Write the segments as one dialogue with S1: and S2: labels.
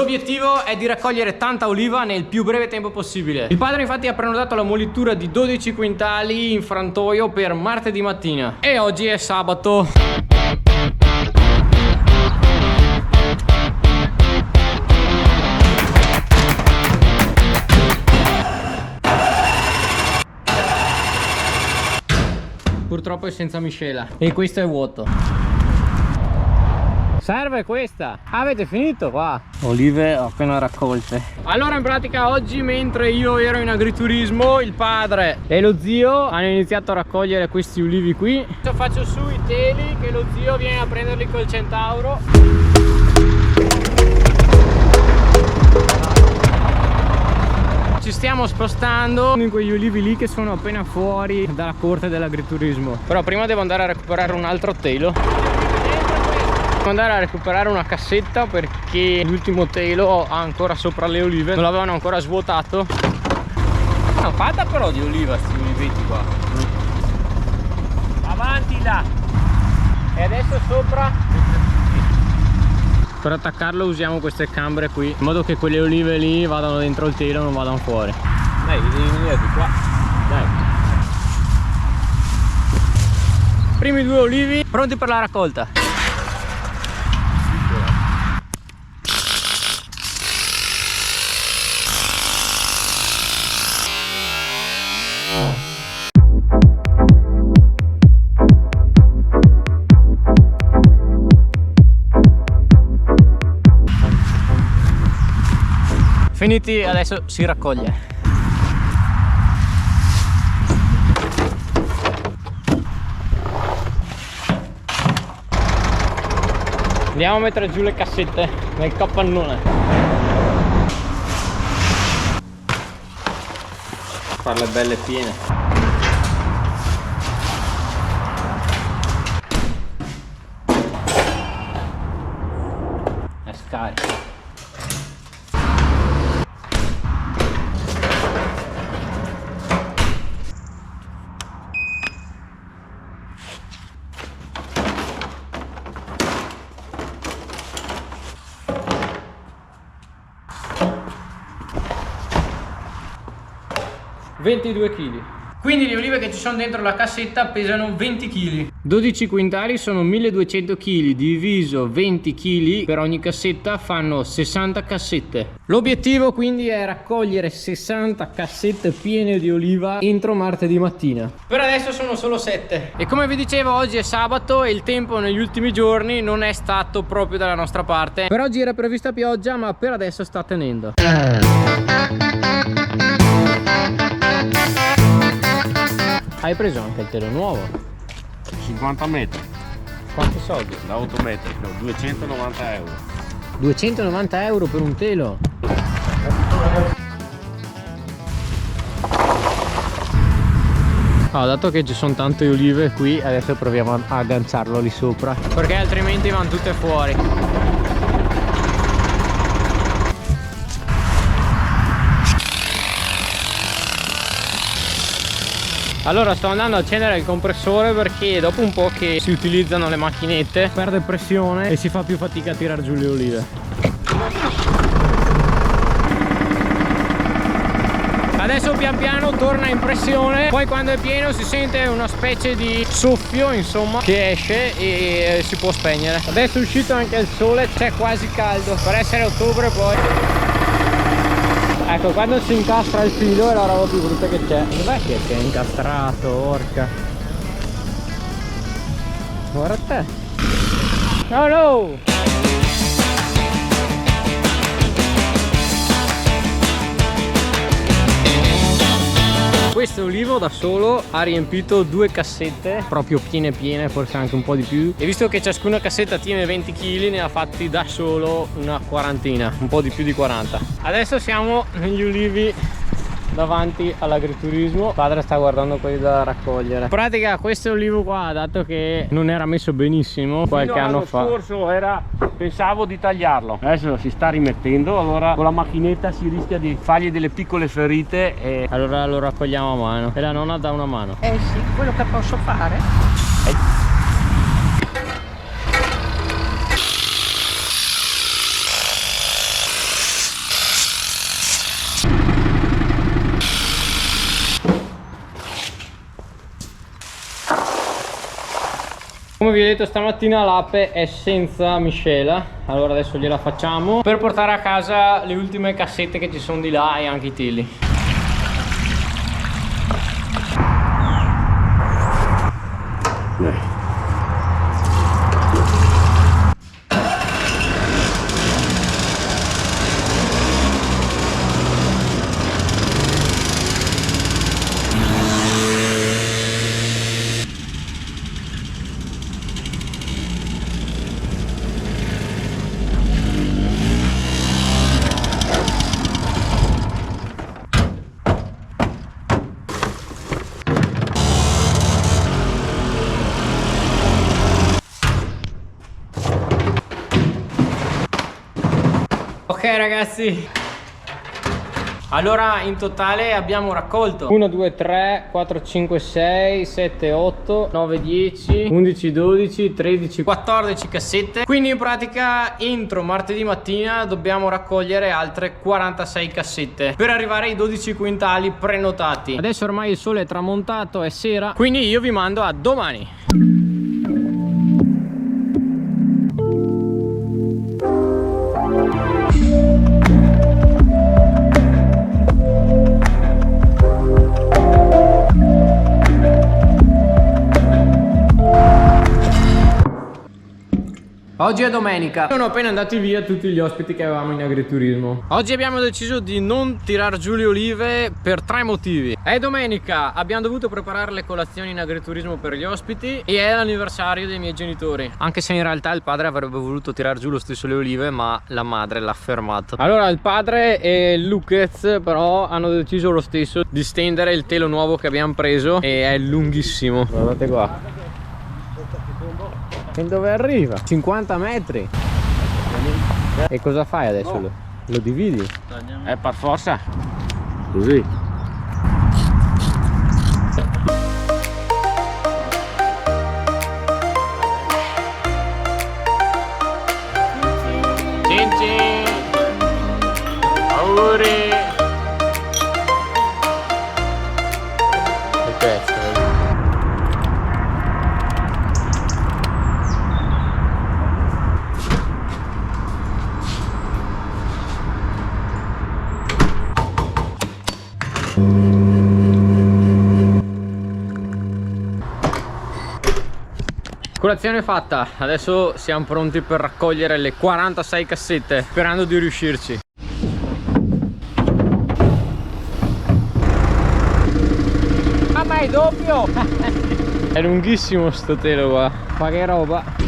S1: L'obiettivo è di raccogliere tanta oliva nel più breve tempo possibile. Il padre infatti ha prenotato la molitura di 12 quintali in frantoio per martedì mattina e oggi è sabato. Purtroppo è senza miscela e questo è vuoto. Serve questa. Avete finito qua? Olive appena raccolte. Allora in pratica oggi, mentre io ero in agriturismo, il padre e lo zio hanno iniziato a raccogliere questi ulivi qui. Adesso faccio su i teli che lo zio viene a prenderli col Centauro. Ci stiamo spostando in quegli ulivi lì che sono appena fuori dalla corte dell'agriturismo. Però prima devo andare a recuperare un altro telo. Devo andare a recuperare una cassetta perché l'ultimo telo ha ancora sopra le olive, non l'avevano ancora svuotato. Una fatta però di oliva sti ulivetti qua. Avanti là. E adesso sopra. Per attaccarlo usiamo queste cambre qui, in modo che quelle olive lì vadano dentro il telo e non vadano fuori. Dai, devi venire di qua. Dai. Primi due olivi pronti per la raccolta. Finiti, adesso si raccoglie. Andiamo a mettere giù le cassette nel capannone. Farle belle piene. È scarico. kg. Quindi le olive che ci sono dentro la cassetta pesano 20 kg. 12 quintali sono 1200 kg, diviso 20 kg per ogni cassetta fanno 60 cassette. L'obiettivo quindi è raccogliere 60 cassette piene di oliva entro martedì mattina. Per adesso sono solo 7. E come vi dicevo, oggi è sabato e il tempo negli ultimi giorni non è stato proprio dalla nostra parte. Per oggi era prevista pioggia, ma per adesso sta tenendo. Hai preso anche il telo nuovo?
S2: 50 metri.
S1: Quanti soldi?
S2: Da 8 metri, no, 290 euro.
S1: 290 euro per un telo? Dato che ci sono tante olive qui, adesso proviamo a agganciarlo lì sopra, perché altrimenti vanno tutte fuori. Allora sto andando a accendere il compressore perché dopo un po' che si utilizzano le macchinette perde pressione e si fa più fatica a tirare giù le olive. Adesso pian piano torna in pressione, poi quando è pieno si sente una specie di soffio insomma che esce e si può spegnere. Adesso è uscito anche il sole, c'è quasi caldo, per essere ottobre poi. Ecco, quando si incastra il filo è la roba più brutta che c'è. Dov'è che è incastrato, orca? Guarda te. No, no! Questo olivo da solo ha riempito 2 cassette, proprio piene, forse anche un po' di più. E visto che ciascuna cassetta tiene 20 kg, ne ha fatti da solo una quarantina, un po' di più di 40. Adesso siamo negli ulivi davanti all'agriturismo. Il padre sta guardando quelli da raccogliere. In pratica questo olivo qua, dato che non era messo benissimo qualche anno fa,
S2: l'anno scorso pensavo di tagliarlo, adesso si sta rimettendo, allora con la macchinetta si rischia di fargli delle piccole ferite e
S1: allora lo raccogliamo a mano e la nonna dà una mano.
S3: Sì, quello che posso fare.
S1: Come vi ho detto stamattina l'ape è senza miscela, allora adesso gliela facciamo per portare a casa le ultime cassette che ci sono di là e anche i teli. Ok ragazzi, allora in totale abbiamo raccolto 1, 2, 3, 4, 5, 6, 7, 8, 9, 10, 11, 12, 13, 14 cassette. Quindi in pratica entro martedì mattina dobbiamo raccogliere altre 46 cassette per arrivare ai 12 quintali prenotati. Adesso ormai il sole è tramontato, è sera, quindi io vi mando a domani. Oggi è domenica, sono appena andati via tutti gli ospiti che avevamo in agriturismo. Oggi abbiamo deciso di non tirar giù le olive per 3 motivi. È domenica, abbiamo dovuto preparare le colazioni in agriturismo per gli ospiti e è l'anniversario dei miei genitori. Anche se in realtà il padre avrebbe voluto tirar giù lo stesso le olive, ma la madre l'ha fermato. Allora il padre e Lucas però hanno deciso lo stesso di stendere il telo nuovo che abbiamo preso e è lunghissimo. Guardate qua. E dove arriva? 50 metri. E cosa fai adesso? No. Lo dividi?
S2: Per forza. Così.
S1: Cin cin. Auguri. Colazione fatta, adesso siamo pronti per raccogliere le 46 cassette, sperando di riuscirci. Ah, ma è doppio! È lunghissimo sto telo qua, ma che roba!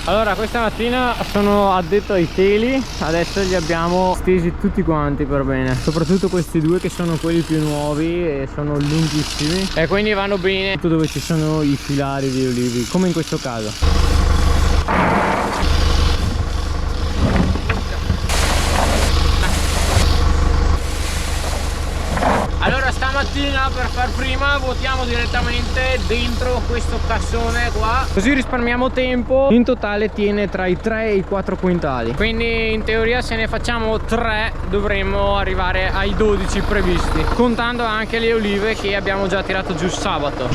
S1: Allora questa mattina sono addetto ai teli, adesso li abbiamo stesi tutti quanti per bene, soprattutto questi due che sono quelli più nuovi e sono lunghissimi e quindi vanno bene tutto dove ci sono i filari di olivi, come in questo caso. Allora stamattina per far prima vuotiamo direttamente dentro questo cassone qua, così risparmiamo tempo. In totale tiene tra i 3 e i 4 quintali, quindi in teoria se ne facciamo 3 dovremmo arrivare ai 12 previsti, contando anche le olive che abbiamo già tirato giù sabato.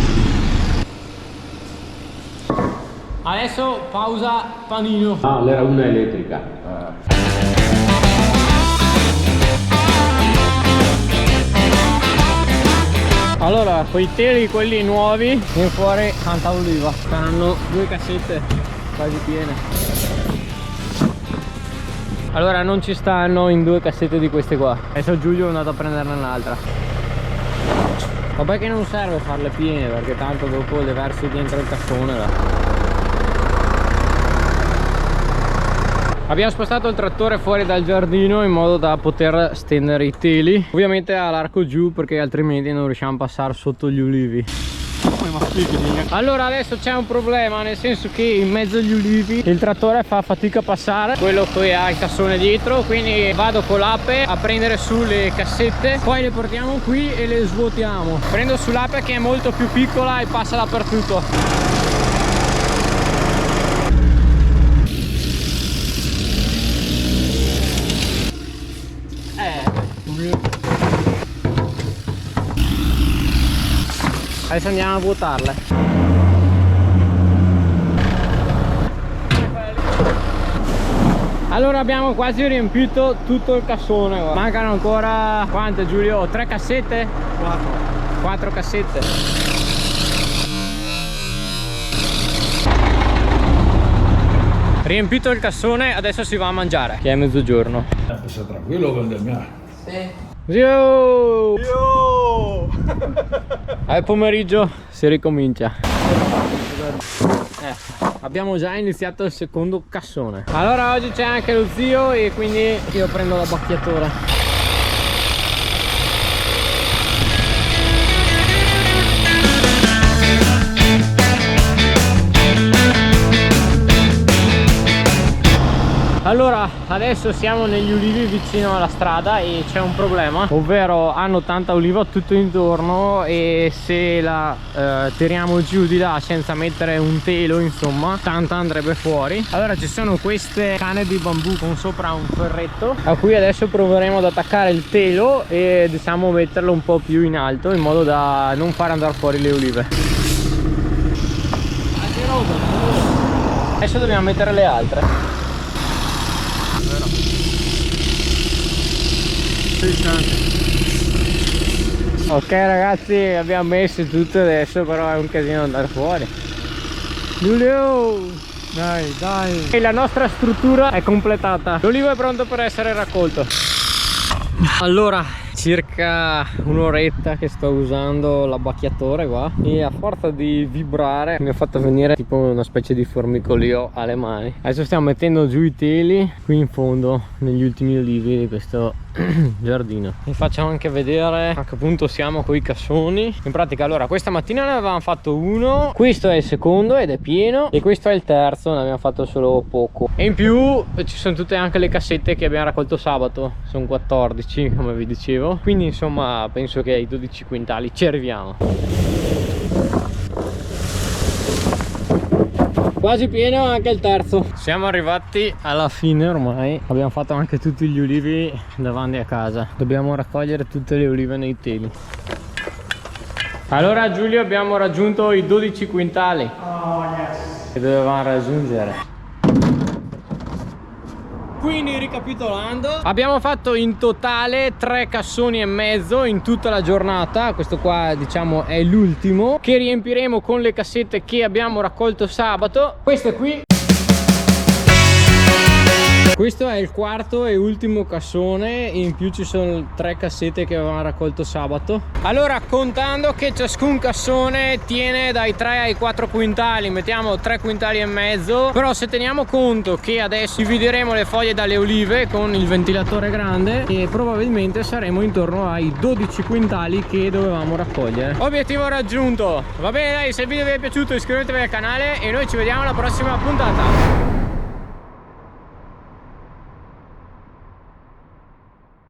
S1: Adesso pausa panino.
S2: Ah, l'era una elettrica.
S1: Allora, quei teli, quelli nuovi, viene fuori tanta oliva. Saranno 2 cassette quasi piene. Allora non ci stanno in 2 cassette di queste qua. Adesso Giulio è andato a prenderne un'altra. Vabbè che non serve farle piene, perché tanto dopo le versi dentro il cassone là. Abbiamo spostato il trattore fuori dal giardino in modo da poter stendere i teli, ovviamente all'arco giù, perché altrimenti non riusciamo a passare sotto gli ulivi. Allora adesso c'è un problema, nel senso che in mezzo agli ulivi il trattore fa fatica a passare, quello che ha il cassone dietro, quindi vado con l'ape a prendere su le cassette, poi le portiamo qui e le svuotiamo. Prendo sull'ape che è molto più piccola e passa dappertutto. Adesso andiamo a vuotarle. Allora abbiamo quasi riempito tutto il cassone. Mancano ancora quante, Giulio? 3 cassette? 4 cassette. Riempito il cassone, adesso si va a mangiare, che è mezzogiorno.
S4: Sta tranquillo con il mio.
S1: Zio! Al pomeriggio si ricomincia. Abbiamo già iniziato il secondo cassone. Allora oggi c'è anche lo zio e quindi io prendo la bacchiatora. Allora adesso siamo negli ulivi vicino alla strada e c'è un problema, ovvero hanno tanta oliva tutto intorno e se la tiriamo giù di là senza mettere un telo, insomma, tanta andrebbe fuori. Allora ci sono queste canne di bambù con sopra un ferretto a cui adesso proveremo ad attaccare il telo e diciamo metterlo un po' più in alto in modo da non far andare fuori le olive. Adesso dobbiamo mettere le altre. Ok ragazzi, abbiamo messo tutto adesso, però è un casino andare fuori. Giulio! Dai! E la nostra struttura è completata. L'olivo è pronto per essere raccolto. Allora, circa un'oretta che sto usando l'abbacchiatore qua e a forza di vibrare mi ha fatto venire tipo una specie di formicolio alle mani. Adesso stiamo mettendo giù i teli qui in fondo negli ultimi olivi di questo giardino. Vi facciamo anche vedere a che punto siamo con i cassoni. In pratica allora questa mattina ne avevamo fatto uno, questo è il secondo ed è pieno e questo è il terzo, ne abbiamo fatto solo poco. E in più ci sono tutte anche le cassette che abbiamo raccolto sabato, sono 14 come vi dicevo, quindi insomma penso che ai 12 quintali ci arriviamo. Quasi pieno anche il terzo. Siamo arrivati alla fine ormai. Abbiamo fatto anche tutti gli ulivi davanti a casa. Dobbiamo raccogliere tutte le olive nei teli. Allora Giulio abbiamo raggiunto i 12 quintali. Oh yes. Che dovevamo raggiungere. Quindi ricapitolando, abbiamo fatto in totale 3 cassoni e mezzo in tutta la giornata. Questo qua diciamo è l'ultimo, che riempiremo con le cassette che abbiamo raccolto sabato. Questo è qui. Questo è il quarto e ultimo cassone, in più ci sono 3 cassette che avevamo raccolto sabato. Allora, contando che ciascun cassone tiene dai 3 ai 4 quintali, mettiamo 3 quintali e mezzo, però se teniamo conto che adesso divideremo le foglie dalle olive con il ventilatore grande e probabilmente saremo intorno ai 12 quintali che dovevamo raccogliere. Obiettivo raggiunto. Va bene, dai, se il video vi è piaciuto iscrivetevi al canale e noi ci vediamo alla prossima puntata.